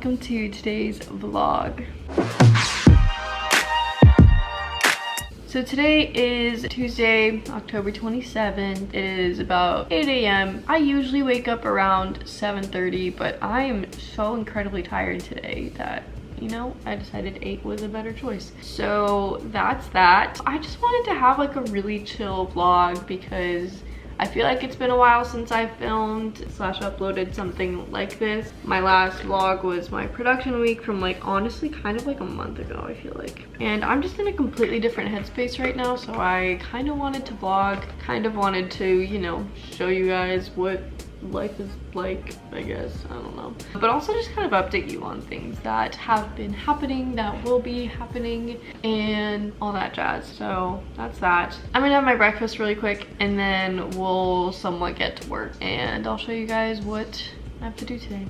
welcome to today's vlog. So today is Tuesday, October 27th. It is about 8 a.m. I usually wake up around 7:30, but I am so incredibly tired today that, you know, I decided 8 was a better choice. So that's that. I just wanted to have like a really chill vlog because I feel like it's been a while since I filmed / uploaded something like this. My last vlog was my production week from like honestly kind of like a month ago, I feel like. And I'm just in a completely different headspace right now, so I kind of wanted to vlog, kind of wanted to, you know, show you guys what life is like, I guess. I don't know, but also just kind of update you on things that have been happening, that will be happening, and all that jazz. So that's that. I'm gonna have my breakfast really quick and then we'll somewhat get to work and I'll show you guys what I have to do today.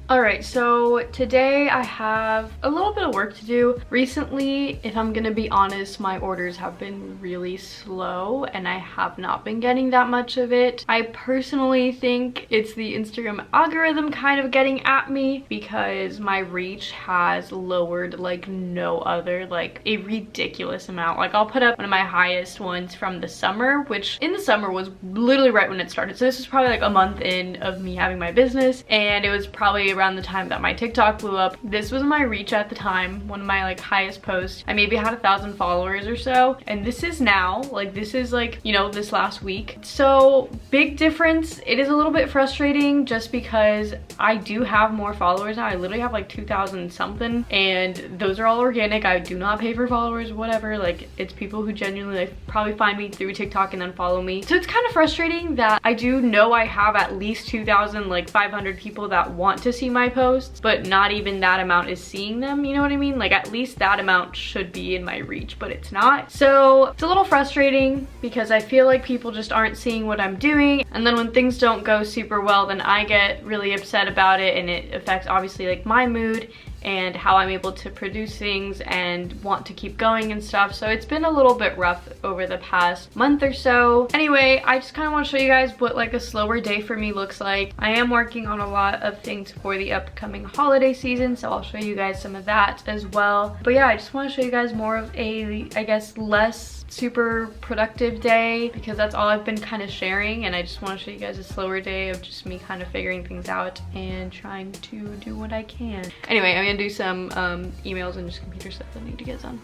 Alright, so today I have a little bit of work to do. Recently, if I'm gonna be honest, my orders have been really slow and I have not been getting that much of it. I personally think it's the Instagram algorithm kind of getting at me because my reach has lowered like no other, like a ridiculous amount. Like I'll put up one of my highest ones from the summer, which in the summer was literally right when it started. So this is probably like a month in of me having my business, and it was probably around the time that my TikTok blew up. This was my reach at the time, one of my like highest posts. I maybe had 1,000 followers or so, and this is now, like this is like, you know, this last week. So big difference. It is a little bit frustrating just because I do have more followers now. I literally have like 2,000 something, and those are all organic. I do not pay for followers, whatever. Like it's people who genuinely like probably find me through TikTok and then follow me. So it's kind of frustrating that I do know I have at least 2,000 like 500 people that want to see my posts, but not even that amount is seeing them, you know what I mean? Like at least that amount should be in my reach, but it's not. So it's a little frustrating because I feel like people just aren't seeing what I'm doing, and then when things don't go super well, then I get really upset about it, and it affects obviously like my mood and how I'm able to produce things and want to keep going and stuff. So it's been a little bit rough over the past month or so. Anyway, I just kind of want to show you guys what like a slower day for me looks like. I am working on a lot of things for the upcoming holiday season, so I'll show you guys some of that as well. But yeah, I just want to show you guys more of a, I guess, less super productive day because that's all I've been kind of sharing, and I just want to show you guys a slower day of just me kind of figuring things out and trying to do what I can. Anyway, I'm gonna do some emails and just computer stuff that I need to get done.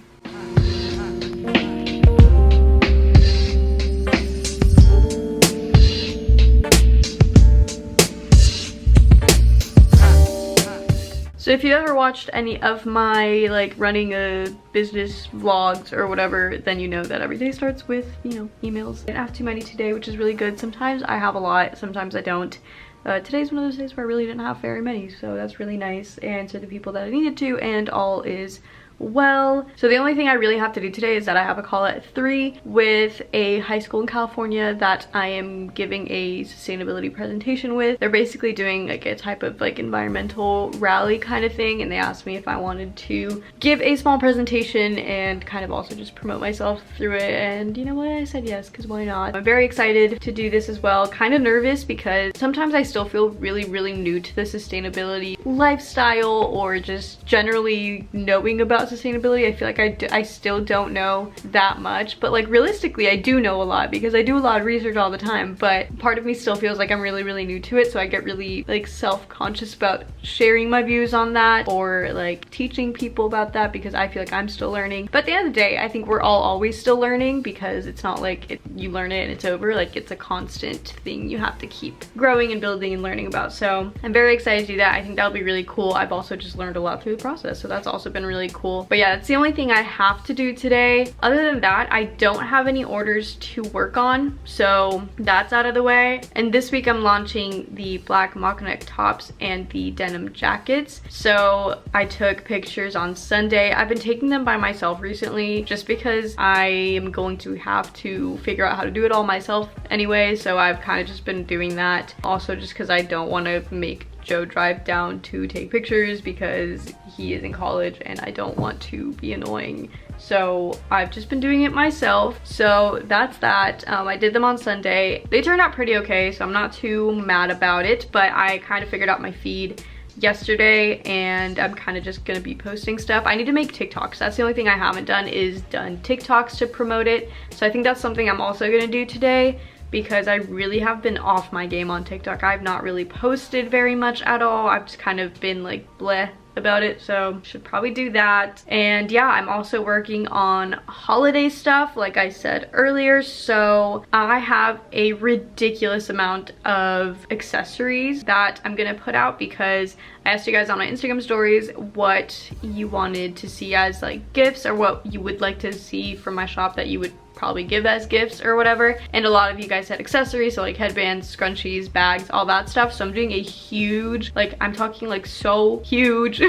So if you ever watched any of my like running a business vlogs or whatever, then you know that every day starts with, you know, emails. I didn't have too many today, which is really good. Sometimes I have a lot, sometimes I don't. Today's one of those days where I really didn't have very many, so that's really nice. And to the people that I needed to, and all is well. So the only thing I really have to do today is that I have a call at 3 with a high school in California that I am giving a sustainability presentation with. They're basically doing like a type of like environmental rally kind of thing, and they asked me if I wanted to give a small presentation and kind of also just promote myself through it, and you know what, I said yes, because why not. I'm very excited to do this as well. Kind of nervous because sometimes I still feel really new to the sustainability lifestyle, or just generally knowing about sustainability. I feel like I still don't know that much, but like realistically I do know a lot because I do a lot of research all the time, but part of me still feels like I'm really new to it, so I get really like self-conscious about sharing my views on that or like teaching people about that because I feel like I'm still learning. But at the end of the day, I think we're all always still learning because it's not like you learn it and it's over. Like it's a constant thing you have to keep growing and building and learning about. So I'm very excited to do that. I think that'll be really cool. I've also just learned a lot through the process, so that's also been really cool. But yeah, that's the only thing I have to do today. Other than that, I don't have any orders to work on, so that's out of the way. And this week I'm launching the black mock neck tops and the denim jackets. So I took pictures on Sunday. I've been taking them by myself recently just because I am going to have to figure out how to do it all myself anyway, so I've kind of just been doing that. Also just because I don't want to make Joe drive down to take pictures because he is in college and I don't want to be annoying. So I've just been doing it myself. So that's that. I did them on Sunday. They turned out pretty okay, so I'm not too mad about it, but I kind of figured out my feed yesterday and I'm kind of just gonna be posting stuff. I need to make TikToks. That's the only thing I haven't done, is done TikToks to promote it. So I think that's something I'm also gonna do today, because I really have been off my game on TikTok. I've not really posted very much at all. I've just kind of been like bleh about it, so should probably do that. And yeah, I'm also working on holiday stuff like I said earlier, so I have a ridiculous amount of accessories that I'm gonna put out because I asked you guys on my Instagram stories what you wanted to see as like gifts, or what you would like to see from my shop that you would probably give as gifts or whatever, and a lot of you guys said accessories, so like headbands, scrunchies, bags, all that stuff. So I'm doing a huge, like I'm talking like so huge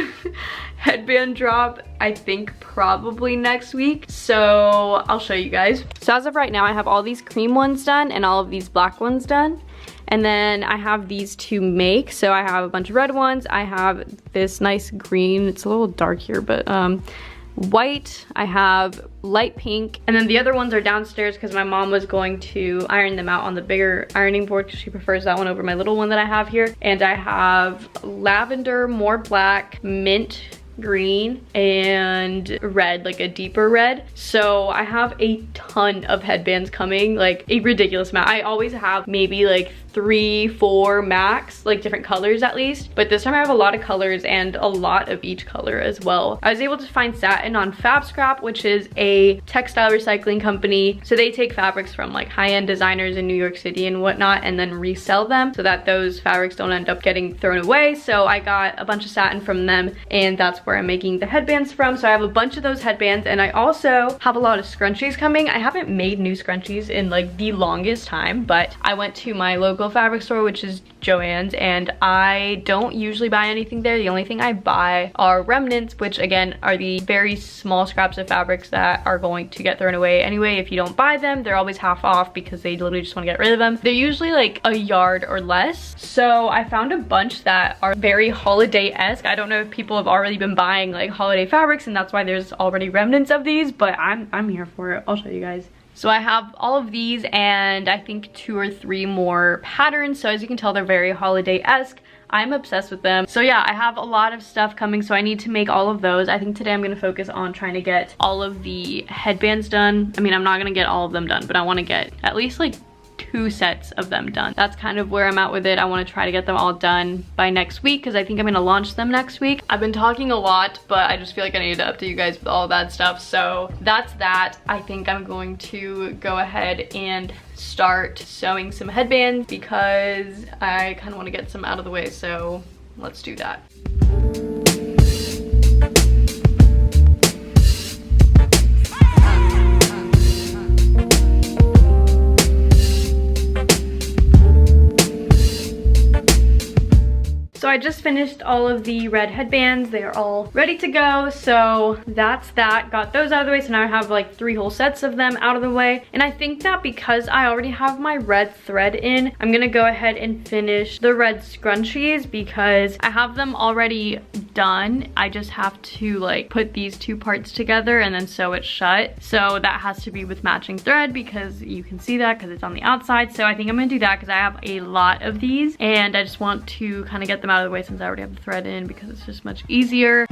headband drop, I think probably next week, so I'll show you guys. So as of right now, I have all these cream ones done and all of these black ones done, and then I have these to make. So I have a bunch of red ones, I have this nice green, it's a little dark here, but white, I have light pink, and then the other ones are downstairs because my mom was going to iron them out on the bigger ironing board because she prefers that one over my little one that I have here. And I have lavender, more black, mint green, and red, like a deeper red. So I have a ton of headbands coming, like a ridiculous amount. I always have maybe like 3-4 max, like different colors at least, but this time I have a lot of colors and a lot of each color as well. I was able to find satin on Fab Scrap, which is a textile recycling company. So they take fabrics from like high-end designers in New York City and whatnot and then resell them so that those fabrics don't end up getting thrown away. So I got a bunch of satin from them, and that's where I'm making the headbands from. So I have a bunch of those headbands, and I also have a lot of scrunchies coming. I haven't made new scrunchies in like the longest time, but I went to my local fabric store, which is Joann's, and I don't usually buy anything there. The only thing I buy are remnants, which again are the very small scraps of fabrics that are going to get thrown away anyway. If you don't buy them, they're always half off because they literally just want to get rid of them. They're usually like a yard or less. So I found a bunch that are very holiday-esque. I don't know if people have already been buying like holiday fabrics and that's why there's already remnants of these, but I'm here for it. I'll show you guys. So I have all of these and I think 2 or 3 more patterns. So as you can tell, they're very holiday-esque. I'm obsessed with them. So yeah, I have a lot of stuff coming, so I need to make all of those. I think today I'm gonna focus on trying to get all of the headbands done. I mean, I'm not gonna get all of them done, but I wanna get at least like 2 sets of them done. That's kind of where I'm at with it. I want to try to get them all done by next week because I think I'm going to launch them next week. I've been talking a lot, but I just feel like I need to update you guys with all that stuff. So that's that. I think I'm going to go ahead and start sewing some headbands because I kind of want to get some out of the way. So let's do that. So I just finished all of the red headbands. They are all ready to go. So that's that. Got those out of the way. So now I have like 3 whole sets of them out of the way. And I think that because I already have my red thread in, I'm gonna go ahead and finish the red scrunchies because I have them already done. I just have to like put these 2 parts together and then sew it shut. So that has to be with matching thread because you can see that because it's on the outside. So I think I'm gonna do that because I have a lot of these and I just want to kind of get them out of the way since I already have the thread in because it's just much easier.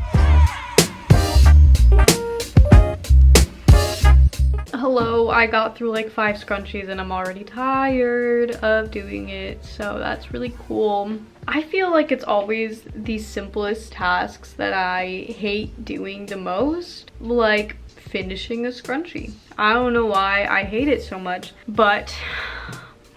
Hello, I got through like 5 scrunchies and I'm already tired of doing it, so that's really cool. I feel like it's always the simplest tasks that I hate doing the most, like finishing a scrunchie. I don't know why I hate it so much, but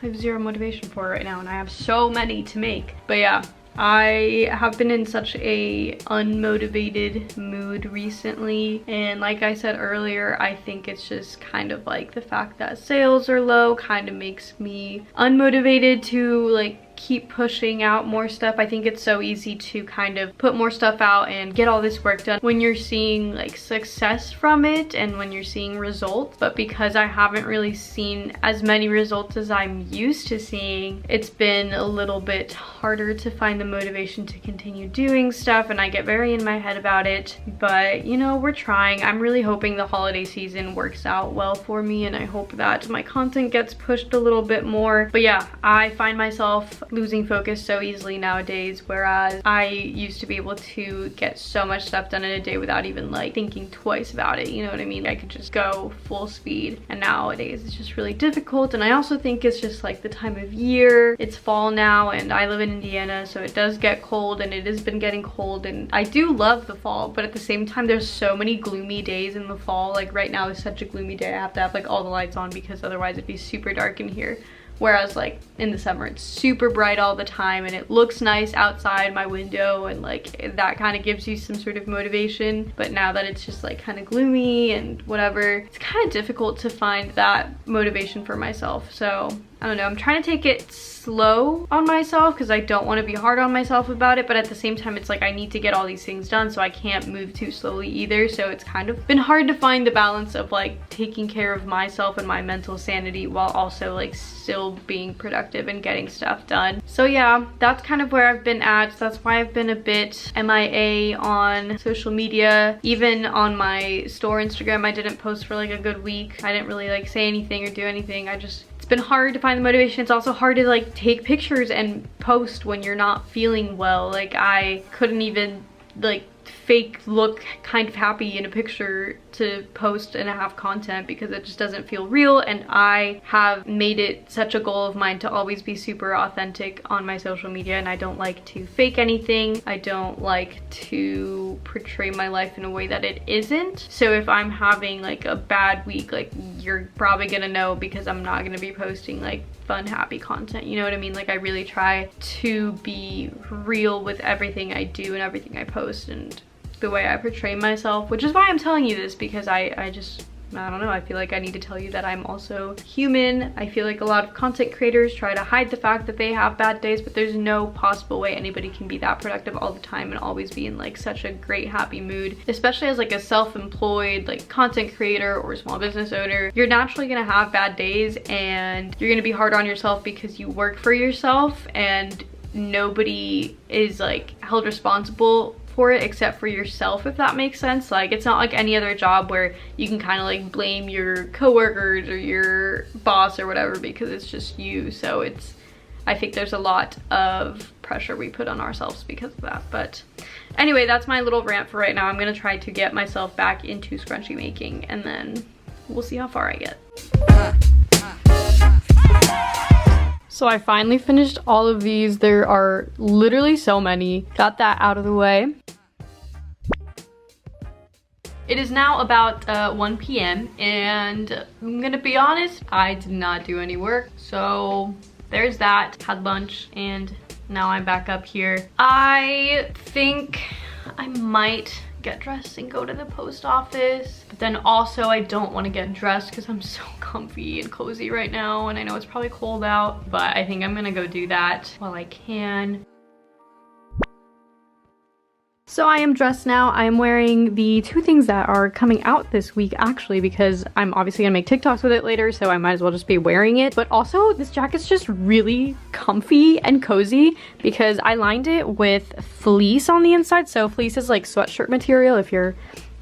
I have 0 motivation for it right now and I have so many to make. But yeah, I have been in such a unmotivated mood recently, and like I said earlier, I think it's just kind of like the fact that sales are low kind of makes me unmotivated to like keep pushing out more stuff. I think it's so easy to kind of put more stuff out and get all this work done when you're seeing like success from it and when you're seeing results. But because I haven't really seen as many results as I'm used to seeing, it's been a little bit harder to find the motivation to continue doing stuff, and I get very in my head about it. But you know, we're trying. I'm really hoping the holiday season works out well for me, and I hope that my content gets pushed a little bit more. But yeah, I find myself losing focus so easily nowadays, whereas I used to be able to get so much stuff done in a day without even like thinking twice about it, you know what I mean? I could just go full speed, and nowadays it's just really difficult. And I also think it's just like the time of year. It's fall now, and I live in Indiana, so it does get cold, and it has been getting cold, and I do love the fall, but at the same time there's so many gloomy days in the fall. Like right now is such a gloomy day. I have to have like all the lights on because otherwise it'd be super dark in here. Whereas like in the summer it's super bright all the time, and it looks nice outside my window, and like that kind of gives you some sort of motivation. But now that it's just like kind of gloomy and whatever, it's kind of difficult to find that motivation for myself. So I don't know, I'm trying to take it slow on myself because I don't want to be hard on myself about it, but at the same time it's like I need to get all these things done, so I can't move too slowly either. So it's kind of been hard to find the balance of like taking care of myself and my mental sanity while also like still being productive and getting stuff done. So yeah, that's kind of where I've been at. That's why I've been a bit MIA on social media. Even on my store Instagram, I didn't post for like a good week. I didn't really like say anything or do anything. It's been hard to find the motivation. It's also hard to like take pictures and post when you're not feeling well. Like I couldn't even like fake look kind of happy in a picture to post and have content because it just doesn't feel real. And I have made it such a goal of mine to always be super authentic on my social media, and I don't like to fake anything. I don't like to portray my life in a way that it isn't. So if I'm having like a bad week, like you're probably gonna know because I'm not gonna be posting like fun, happy content, you know what I mean? Like I really try to be real with everything I do and everything I post and the way I portray myself, which is why I'm telling you this, because I don't know, I feel like I need to tell you that I'm also human. I feel like a lot of content creators try to hide the fact that they have bad days, but there's no possible way anybody can be that productive all the time and always be in like such a great happy mood, especially as like a self-employed like content creator or small business owner. You're naturally gonna have bad days, and you're gonna be hard on yourself because you work for yourself, and nobody is like held responsible for it except for yourself, if that makes sense. Like it's not like any other job where you can kind of like blame your coworkers or your boss or whatever because it's just you. So I think there's a lot of pressure we put on ourselves because of that. But anyway, that's my little rant for right now. I'm gonna try to get myself back into scrunchie making, and then we'll see how far I get. So I finally finished all of these. There are literally so many. Got that out of the way. It is now about 1 p.m. and I'm gonna be honest, I did not do any work. So there's that. Had lunch and now I'm back up here. I think I might get dressed and go to the post office, but then also I don't want to get dressed because I'm so comfy and cozy right now, and I know it's probably cold out, but I think I'm gonna go do that while I can. So I am dressed now. I am wearing the two things that are coming out this week actually, because I'm obviously gonna make TikToks with it later, so I might as well just be wearing it. But also this jacket's just really comfy and cozy because I lined it with fleece on the inside. So fleece is like sweatshirt material if you're,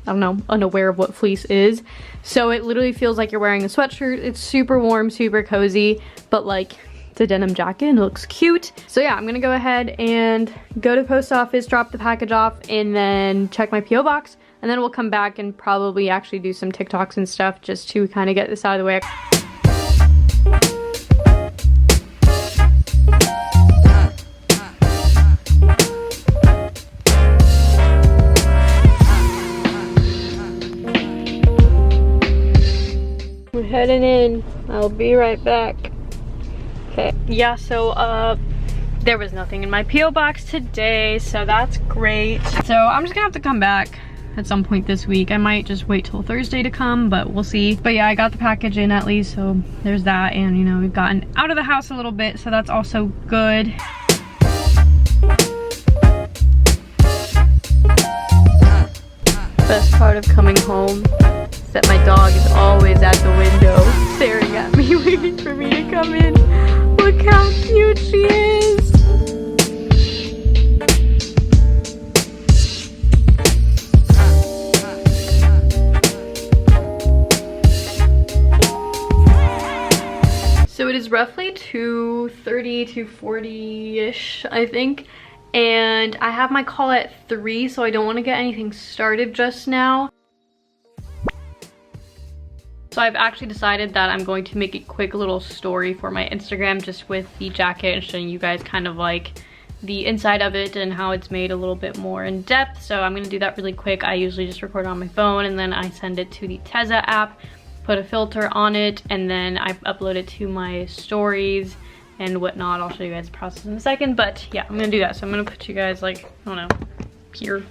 I don't know, unaware of what fleece is. So it literally feels like you're wearing a sweatshirt. It's super warm, super cozy, but like it's a denim jacket and it looks cute. So yeah, I'm gonna go ahead and go to the post office, drop the package off, and then check my PO box, and then we'll come back and probably actually do some TikToks and stuff just to kind of get this out of the way. We're heading in. I'll be right back. Okay, yeah, so there was nothing in my PO box today, so that's great. So I'm just gonna have to come back at some point this week. I might just wait till Thursday to come, but we'll see. But yeah, I got the package in at least, so there's that. And you know, we've gotten out of the house a little bit, so that's also good. Best part of coming home is that my dog is always at the window staring at me, waiting for me to come in. Look how cute she is! So it is roughly 2:30 to 40-ish, I think. And I have my call at 3, so I don't want to get anything started just now. So I've actually decided that I'm going to make a quick little story for my Instagram just with the jacket and showing you guys kind of like the inside of it and how it's made a little bit more in depth. So I'm going to do that really quick. I usually just record on my phone and then I send it to the Teza app, put a filter on it, and then I upload it to my stories and whatnot. I'll show you guys the process in a second, but yeah, I'm gonna do that. So I'm gonna put you guys like, I don't know, here.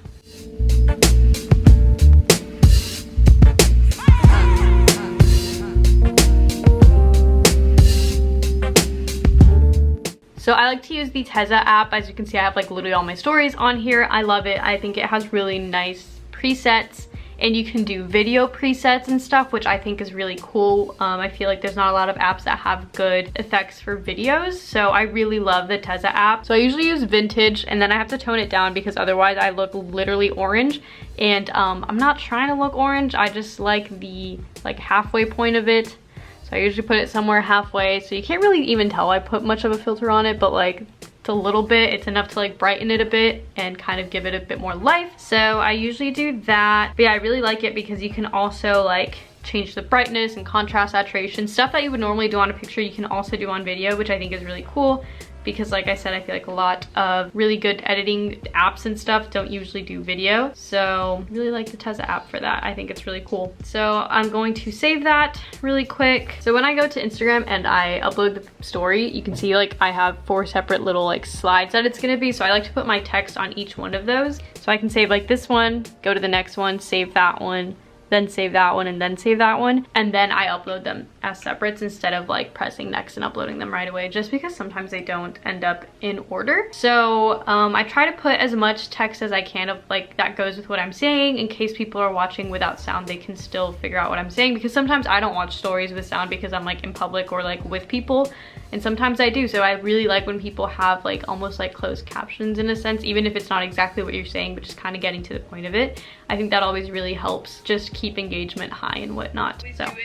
So I like to use the Teza app. As you can see, I have like literally all my stories on here. I love it. I think it has really nice presets, and you can do video presets and stuff, which I think is really cool. I feel like there's not a lot of apps that have good effects for videos, so I really love the Teza app. So I usually use vintage, and then I have to tone it down because otherwise I look literally orange, and I'm not trying to look orange. I just like the halfway point of it. So I usually put it somewhere halfway, so you can't really even tell I put much of a filter on it, but like it's a little bit, it's enough to like brighten it a bit and kind of give it a bit more life. So I usually do that. But yeah, I really like it because you can also like change the brightness and contrast, saturation, stuff that you would normally do on a picture, you can also do on video, which I think is really cool. Because like I said, I feel like a lot of really good editing apps and stuff don't usually do video. So I really like the Teza app for that. I think it's really cool. So I'm going to save that really quick. So when I go to Instagram and I upload the story, you can see like I have 4 separate little like slides that it's gonna be. So I like to put my text on each one of those. So I can save like this one, go to the next one, save that one, then save that one, and then save that one, and then I upload them as separates instead of like pressing next and uploading them right away, just because sometimes they don't end up in order. So I try to put as much text as I can of like that goes with what I'm saying, in case people are watching without sound, they can still figure out what I'm saying, because sometimes I don't watch stories with sound because I'm like in public or like with people, and sometimes I do. So I really like when people have like almost like closed captions in a sense, even if it's not exactly what you're saying, but just kind of getting to the point of it. I think that always really helps just keep engagement high and whatnot. So I'm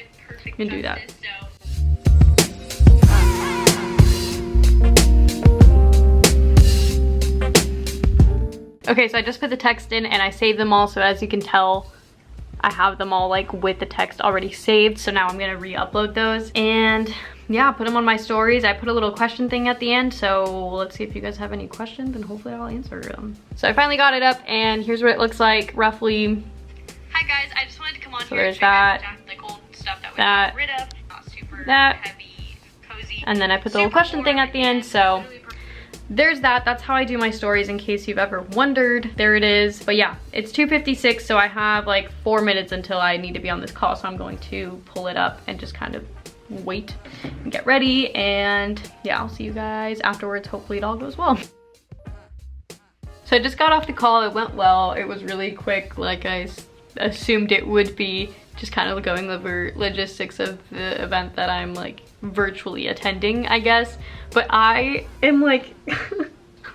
gonna do that. Okay, so I just put the text in and I saved them all. So as you can tell, I have them all like with the text already saved. So now I'm gonna re-upload those and yeah, put them on my stories. I put a little question thing at the end, so let's see if you guys have any questions and hopefully I'll answer them. So I finally got it up and here's what it looks like roughly. Hi guys, I just wanted to come on here and show you guys like old stuff that we got rid of. Not super heavy, cozy. And then I put the little question thing at the end, so there's that. That's how I do my stories, in case you've ever wondered. There it is. But yeah, it's 2:56, so I have like 4 minutes until I need to be on this call, so I'm going to pull it up and just kind of wait and get ready, and yeah, I'll see you guys afterwards. Hopefully it all goes well. So I just got off the call. It went well. It was really quick, like I assumed it would be, just kind of going over logistics of the event that I'm like virtually attending, I guess. But I am like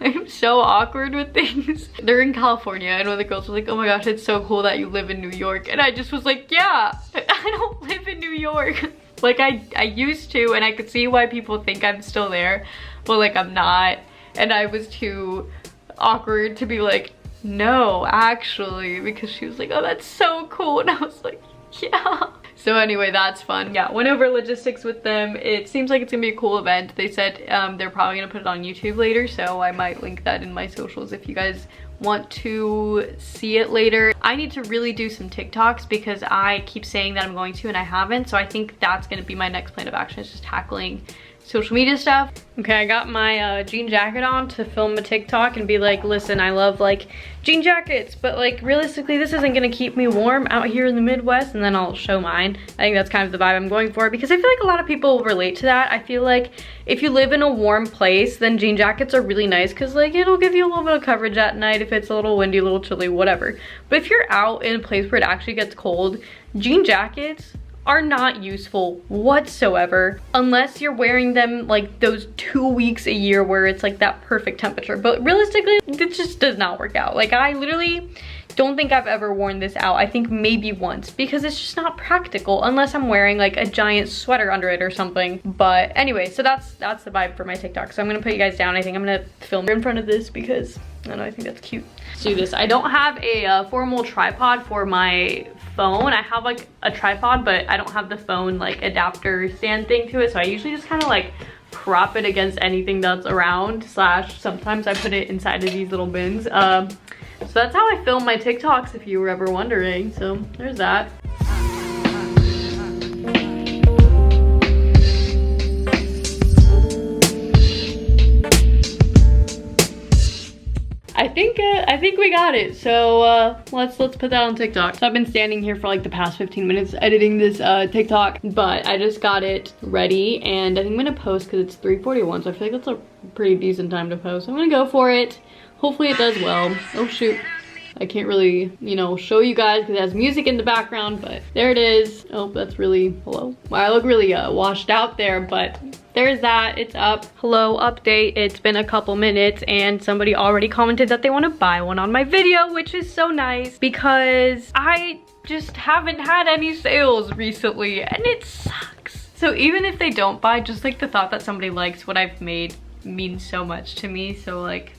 I'm so awkward with things. They're in California and one of the girls was like, oh my gosh, it's so cool that you live in New York. And I just was like, yeah, I don't live in New York. Like I used to, and I could see why people think I'm still there, but like I'm not. And I was too awkward to be like, no, actually, because she was like, oh, that's so cool. And I was like, yeah. So anyway, that's fun. Yeah, went over logistics with them. It seems like it's gonna be a cool event. They said they're probably gonna put it on YouTube later, so I might link that in my socials if you guys want to see it later. I need to really do some TikToks because I keep saying that I'm going to and I haven't. So I think that's gonna be my next plan of action, is just tackling social media stuff. Okay, I got my jean jacket on to film a TikTok and be like, listen, I love like jean jackets, but like realistically this isn't gonna keep me warm out here in the Midwest, and then I'll show mine. I think that's kind of the vibe I'm going for, because I feel like a lot of people will relate to that. I feel like if you live in a warm place, then jean jackets are really nice because like it'll give you a little bit of coverage at night if it's a little windy, a little chilly, whatever. But if you're out in a place where it actually gets cold, jean jackets are not useful whatsoever unless you're wearing them like those 2 weeks a year where it's like that perfect temperature. But realistically, it just does not work out. Like I literally don't think I've ever worn this out. I think maybe once, because it's just not practical unless I'm wearing like a giant sweater under it or something. But anyway, so that's the vibe for my TikTok. So I'm gonna put you guys down. I think I'm gonna film in front of this because I don't know, I think that's cute. Let's do this. I don't have a formal tripod for my phone. I have like a tripod, but I don't have the phone like adapter stand thing to it. So I usually just kind of like prop it against anything that's around, slash sometimes I put it inside of these little bins. So that's how I film my TikToks, if you were ever wondering. So there's that. I think we got it. So let's put that on TikTok. So I've been standing here for like the past 15 minutes editing this TikTok, but I just got it ready, and I think I'm gonna post because it's 3:41, so I feel like that's a pretty decent time to post. I'm gonna go for it. Hopefully it does well. Oh shoot, I can't really, you know, show you guys because it has music in the background, but there it is. Oh, that's really, hello. Well, I look really washed out there, but there's that. It's up. Hello, update. It's been a couple minutes and somebody already commented that they want to buy one on my video, which is so nice because I just haven't had any sales recently and it sucks. So even if they don't buy, just like the thought that somebody likes what I've made means so much to me. So like,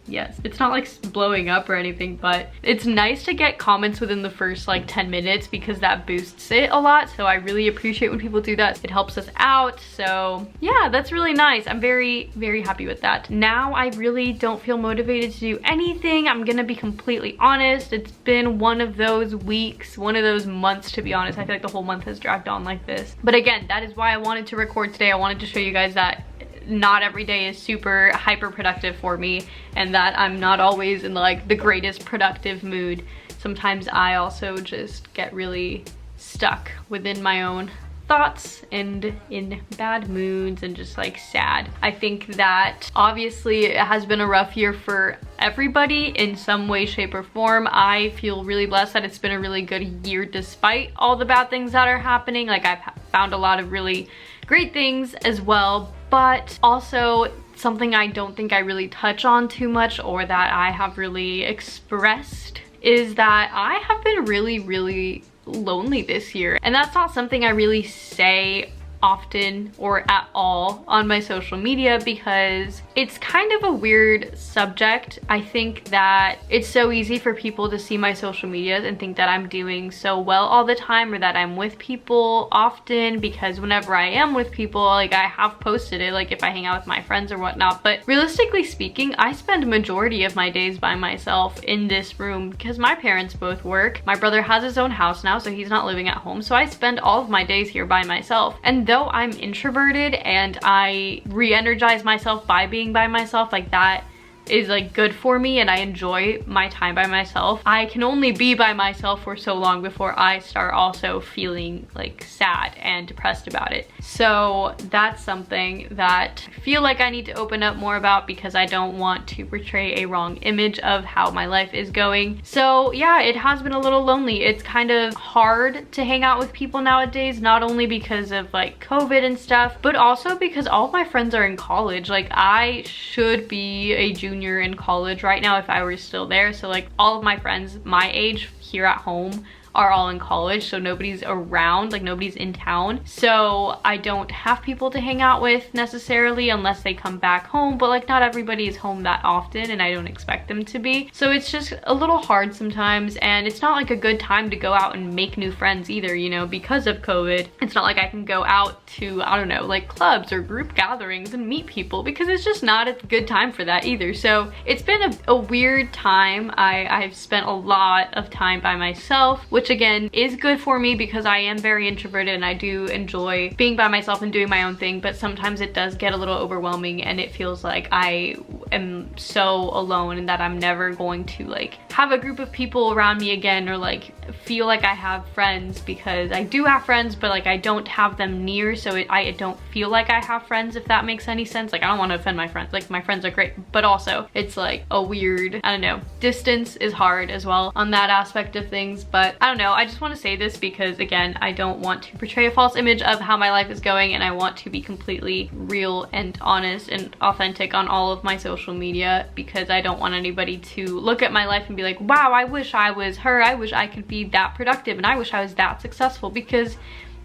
yes, it's not like blowing up or anything, but it's nice to get comments within the first like 10 minutes because that boosts it a lot. So I really appreciate when people do that. It helps us out. So yeah, that's really nice. I'm very, very happy with that. Now I really don't feel motivated to do anything. I'm gonna be completely honest. It's been one of those weeks, one of those months, to be honest. I feel like the whole month has dragged on like this. But again, that is why I wanted to record today. I wanted to show you guys that not every day is super hyper productive for me, and that I'm not always in like the greatest productive mood. Sometimes I also just get really stuck within my own thoughts and in bad moods and just like sad. I think that obviously it has been a rough year for everybody in some way, shape, or form. I feel really blessed that it's been a really good year despite all the bad things that are happening. Like I've found a lot of really great things as well, but also something I don't think I really touch on too much or that I have really expressed is that I have been really, really lonely this year. And that's not something I really say often or at all on my social media because it's kind of a weird subject. I think that it's so easy for people to see my social medias and think that I'm doing so well all the time or that I'm with people often, because whenever I am with people, like I have posted it, like if I hang out with my friends or whatnot. But realistically speaking, I spend a majority of my days by myself in this room because my parents both work. My brother has his own house now, so he's not living at home. So I spend all of my days here by myself. And though I'm introverted and I re-energize myself by being by myself, like that is like good for me and I enjoy my time by myself, I can only be by myself for so long before I start also feeling like sad and depressed about it. So that's something that I feel like I need to open up more about because I don't want to portray a wrong image of how my life is going. So yeah, it has been a little lonely. It's kind of hard to hang out with people nowadays, not only because of like COVID and stuff, but also because all of my friends are in college. Like I should be a junior in college right now if I were still there. So like all of my friends my age here at home are all in college, so nobody's around, like nobody's in town. So I don't have people to hang out with necessarily unless they come back home, but like not everybody is home that often and I don't expect them to be. So it's just a little hard sometimes, and it's not like a good time to go out and make new friends either, you know, because of COVID. It's not like I can go out to, I don't know, like clubs or group gatherings and meet people because it's just not a good time for that either. So it's been a weird time. I've spent a lot of time by myself, which which again is good for me because I am very introverted and I do enjoy being by myself and doing my own thing, but sometimes it does get a little overwhelming and it feels like I am so alone and that I'm never going to like have a group of people around me again, or like feel like I have friends, because I do have friends but like I don't have them near, so I don't feel like I have friends, if that makes any sense. Like I don't want to offend my friends, like my friends are great, but also it's like a weird, I don't know, distance is hard as well on that aspect of things. But I don't know, I just want to say this because again, I don't want to portray a false image of how my life is going, and I want to be completely real and honest and authentic on all of my social media, because I don't want anybody to look at my life and be like, wow, I wish I was her, I wish I could be that productive, and I wish I was that successful. Because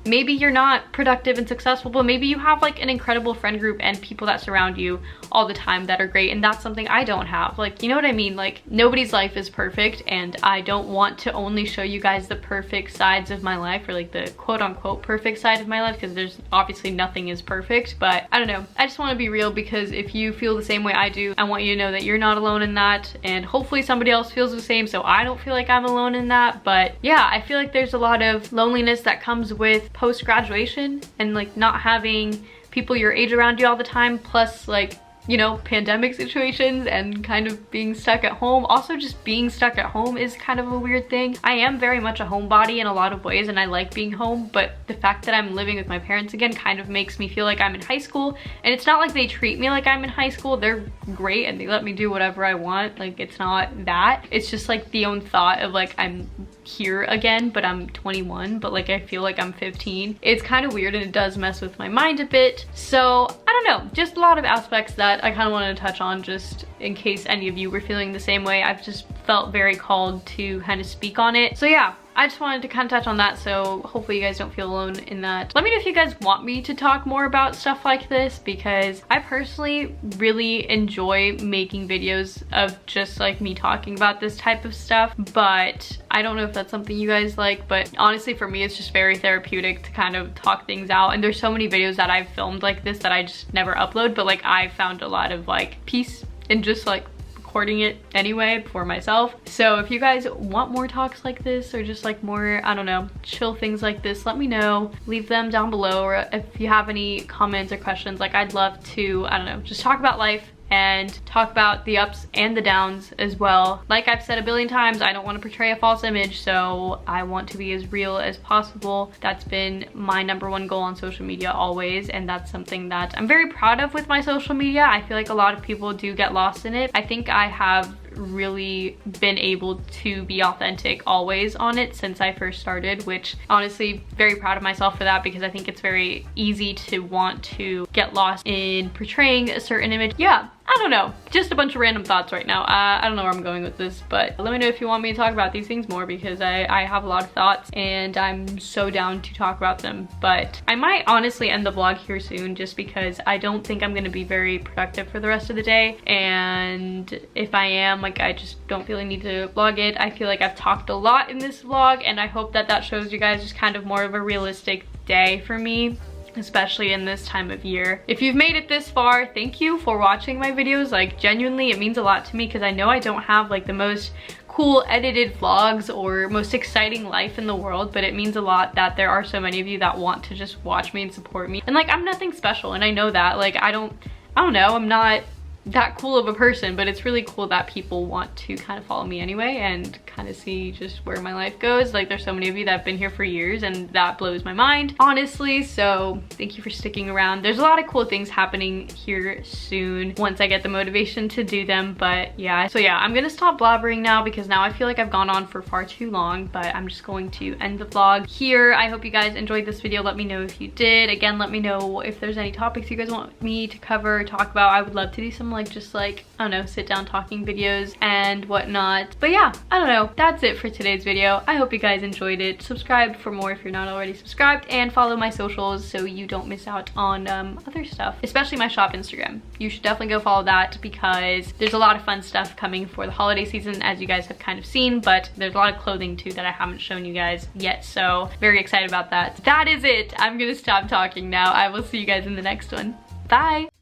maybe you're not productive and successful, but maybe you have like an incredible friend group and people that surround you all the time that are great, and that's something I don't have. Like, you know what I mean? Like, nobody's life is perfect, and I don't want to only show you guys the perfect sides of my life, or like the quote-unquote perfect side of my life, because there's obviously nothing is perfect. But I don't know, I just want to be real, because if you feel the same way I do, I want you to know that you're not alone in that, and hopefully somebody else feels the same so I don't feel like I'm alone in that. But yeah, I feel like there's a lot of loneliness that comes with post-graduation and like not having people your age around you all the time, plus like, you know, pandemic situations and kind of being stuck at home. Also, just being stuck at home is kind of a weird thing. I am very much a homebody in a lot of ways and I like being home, but the fact that I'm living with my parents again kind of makes me feel like I'm in high school. And it's not like they treat me like I'm in high school. They're great and they let me do whatever I want. Like, it's not that. It's just like the own thought of like, I'm here again, but I'm 21, but like I feel like I'm 15. It's kind of weird and it does mess with my mind a bit. So I don't know, just a lot of aspects that I kind of wanted to touch on, just in case any of you were feeling the same way. I've just felt very called to kind of speak on it. So yeah, I just wanted to kind of touch on that, so hopefully you guys don't feel alone in that. Let me know if you guys want me to talk more about stuff like this, because I personally really enjoy making videos of just like me talking about this type of stuff, but I don't know if that's something you guys like. But honestly, for me, it's just very therapeutic to kind of talk things out. And there's so many videos that I've filmed like this that I just never upload, but like I found a lot of like peace in just like recording it anyway for myself. So if you guys want more talks like this, or just like more, I don't know, chill things like this, let me know. Leave them down below, or if you have any comments or questions, like I'd love to, I don't know, just talk about life and talk about the ups and the downs as well. Like I've said a billion times, I don't want to portray a false image, so I want to be as real as possible. That's been my #1 goal on social media always, and that's something that I'm very proud of with my social media. I feel like a lot of people do get lost in it. I think I have really been able to be authentic always on it since I first started, which honestly very proud of myself for that, because I think it's very easy to want to get lost in portraying a certain image. Yeah, I don't know, just a bunch of random thoughts right now. I don't know where I'm going with this, but let me know if you want me to talk about these things more, because I have a lot of thoughts and I'm so down to talk about them. But I might honestly end the vlog here soon, just because I don't think I'm gonna be very productive for the rest of the day, and if I am, like, I just don't feel I need to vlog it. I feel like I've talked a lot in this vlog, and I hope that that shows you guys just kind of more of a realistic day for me, especially in this time of year. If you've made it this far, thank you for watching my videos. Like, genuinely, it means a lot to me, because I know I don't have like the most cool edited vlogs or most exciting life in the world, but it means a lot that there are so many of you that want to just watch me and support me. And like, I'm nothing special, and I know that. Like, I don't know, I'm not that cool of a person, but it's really cool that people want to kind of follow me anyway and kind of see just where my life goes. Like, there's so many of you that have been here for years, and that blows my mind, honestly. So thank you for sticking around. There's a lot of cool things happening here soon once I get the motivation to do them. But yeah, so yeah, I'm gonna stop blabbering now, because now I feel like I've gone on for far too long. But I'm just going to end the vlog here. I hope you guys enjoyed this video. Let me know if you did. Again, let me know if there's any topics you guys want me to cover, talk about. I would love to do some like just like, I don't know, sit down talking videos and whatnot. But yeah, I don't know, that's it for today's video. I hope you guys enjoyed it. Subscribe for more if you're not already subscribed, and follow my socials so you don't miss out on other stuff, especially my shop Instagram. You should definitely go follow that, because there's a lot of fun stuff coming for the holiday season, as you guys have kind of seen, but there's a lot of clothing too that I haven't shown you guys yet, so very excited about that. That is it. I'm gonna stop talking now. I will see you guys in the next one. Bye.